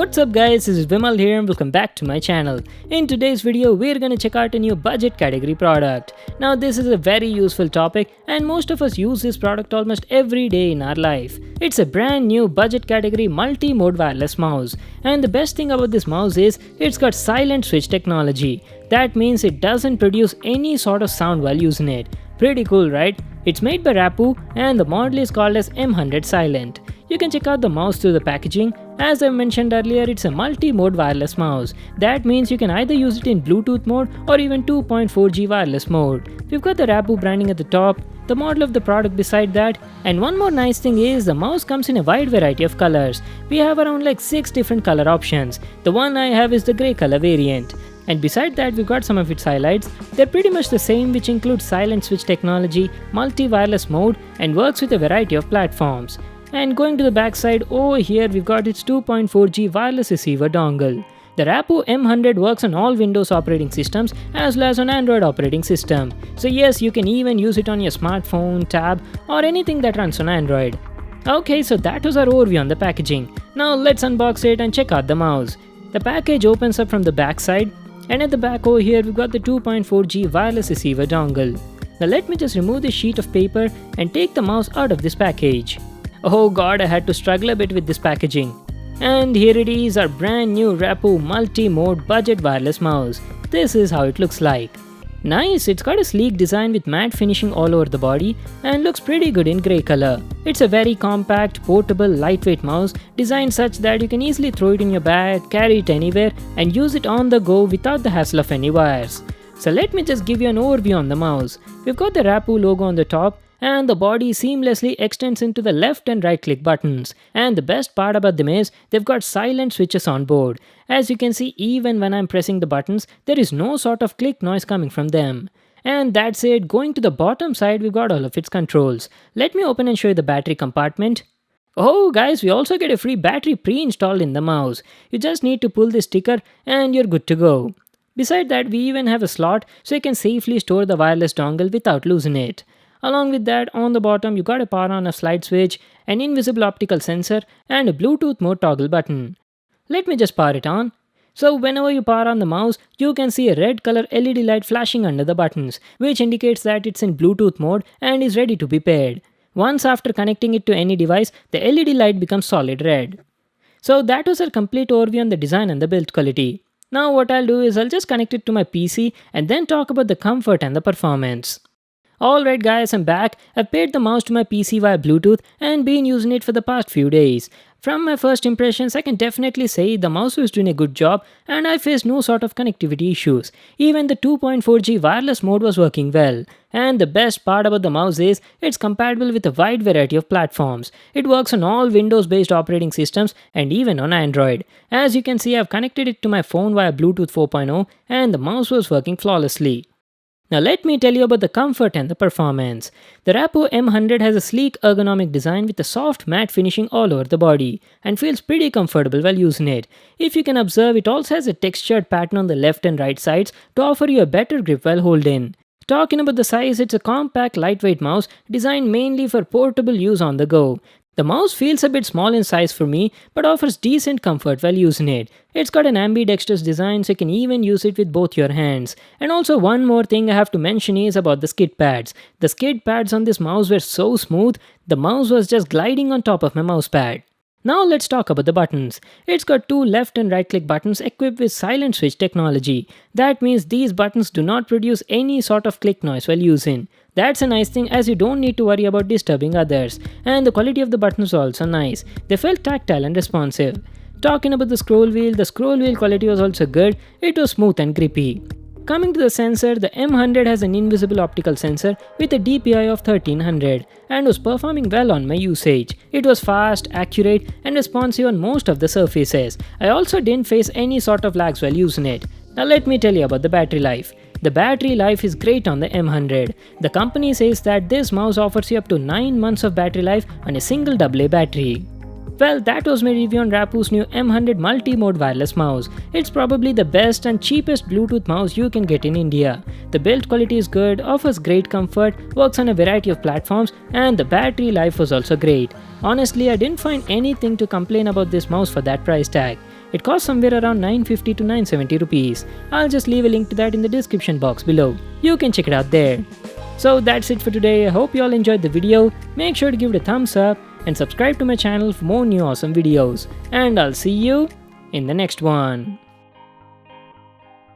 What's up guys, this is Vimal here and welcome back to my channel. In today's video, we're gonna check out a new budget category product. Now this is a very useful topic and most of us use this product almost every day in our life. It's a brand new budget category multi-mode wireless mouse. And the best thing about this mouse is it's got silent switch technology. That means it doesn't produce any sort of sound while using it. Pretty cool, right? It's made by Rapoo and the model is called as M100 Silent. You can check out the mouse through the packaging. As I mentioned earlier, it's a multi-mode wireless mouse. That means you can either use it in Bluetooth mode or even 2.4G wireless mode. We've got the Rapoo branding at the top, the model of the product beside that, and one more nice thing is the mouse comes in a wide variety of colors. We have around like 6 different color options. The one I have is the grey color variant. And beside that, we've got some of its highlights. They're pretty much the same, which includes silent switch technology, multi-wireless mode, and works with a variety of platforms. And going to the back side, over here we've got its 2.4G wireless receiver dongle. The Rapoo M100 works on all Windows operating systems as well as on Android operating system. So yes, you can even use it on your smartphone, tab, or anything that runs on Android. Okay, so that was our overview on the packaging. Now let's unbox it and check out the mouse. The package opens up from the back side, and at the back over here we've got the 2.4G wireless receiver dongle. Now let me just remove this sheet of paper and take the mouse out of this package. Oh god, I had to struggle a bit with this packaging. And here it is, our brand new Rapoo multi-mode budget wireless mouse. This is how it looks like. Nice, it's got a sleek design with matte finishing all over the body and looks pretty good in grey color. It's a very compact, portable, lightweight mouse designed such that you can easily throw it in your bag, carry it anywhere and use it on the go without the hassle of any wires. So let me just give you an overview on the mouse. We've got the Rapoo logo on the top, and the body seamlessly extends into the left and right click buttons. And the best part about them is they've got silent switches on board. As you can see, even when I'm pressing the buttons, there is no sort of click noise coming from them. And that's it. Going to the bottom side, we've got all of its controls. Let me open and show you the battery compartment. Oh guys, we also get a free battery pre-installed in the mouse. You just need to pull this sticker and you're good to go. Beside that, we even have a slot so you can safely store the wireless dongle without losing it. Along with that, on the bottom you got a power on off slide switch, an invisible optical sensor and a Bluetooth mode toggle button. Let me just power it on. So whenever you power on the mouse, you can see a red color LED light flashing under the buttons, which indicates that it's in Bluetooth mode and is ready to be paired. Once after connecting it to any device, the LED light becomes solid red. So that was a complete overview on the design and the build quality. Now what I'll do is I'll just connect it to my PC and then talk about the comfort and the performance. Alright guys, I'm back. I've paired the mouse to my PC via Bluetooth and been using it for the past few days. From my first impressions, I can definitely say the mouse was doing a good job and I faced no sort of connectivity issues. Even the 2.4G wireless mode was working well. And the best part about the mouse is it's compatible with a wide variety of platforms. It works on all Windows-based operating systems and even on Android. As you can see, I've connected it to my phone via Bluetooth 4.0 and the mouse was working flawlessly. Now let me tell you about the comfort and the performance. The Rapoo M100 has a sleek ergonomic design with a soft matte finishing all over the body and feels pretty comfortable while using it. If you can observe, it also has a textured pattern on the left and right sides to offer you a better grip while holding. Talking about the size, it's a compact lightweight mouse designed mainly for portable use on the go. The mouse feels a bit small in size for me, but offers decent comfort while using it. It's got an ambidextrous design so you can even use it with both your hands. And also one more thing I have to mention is about the skid pads. The skid pads on this mouse were so smooth, the mouse was just gliding on top of my mouse pad. Now let's talk about the buttons. It's got 2 left and right click buttons equipped with silent switch technology. That means these buttons do not produce any sort of click noise while using. That's a nice thing as you don't need to worry about disturbing others. And the quality of the buttons is also nice. They felt tactile and responsive. Talking about the scroll wheel quality was also good. It was smooth and grippy. Coming to the sensor, the M100 has an invisible optical sensor with a DPI of 1300 and was performing well on my usage. It was fast, accurate and responsive on most of the surfaces. I also didn't face any sort of lags while using it. Now let me tell you about the battery life. The battery life is great on the M100. The company says that this mouse offers you up to 9 months of battery life on a single AA battery. Well, that was my review on Rapoo's new M100 multi-mode wireless mouse. It's probably the best and cheapest Bluetooth mouse you can get in India. The build quality is good, offers great comfort, works on a variety of platforms, and the battery life was also great. Honestly, I didn't find anything to complain about this mouse for that price tag. It costs somewhere around 950 to 970 rupees. I'll just leave a link to that in the description box below. You can check it out there. So that's it for today. I hope you all enjoyed the video. Make sure to give it a thumbs up and subscribe to my channel for more new awesome videos. And I'll see you in the next one.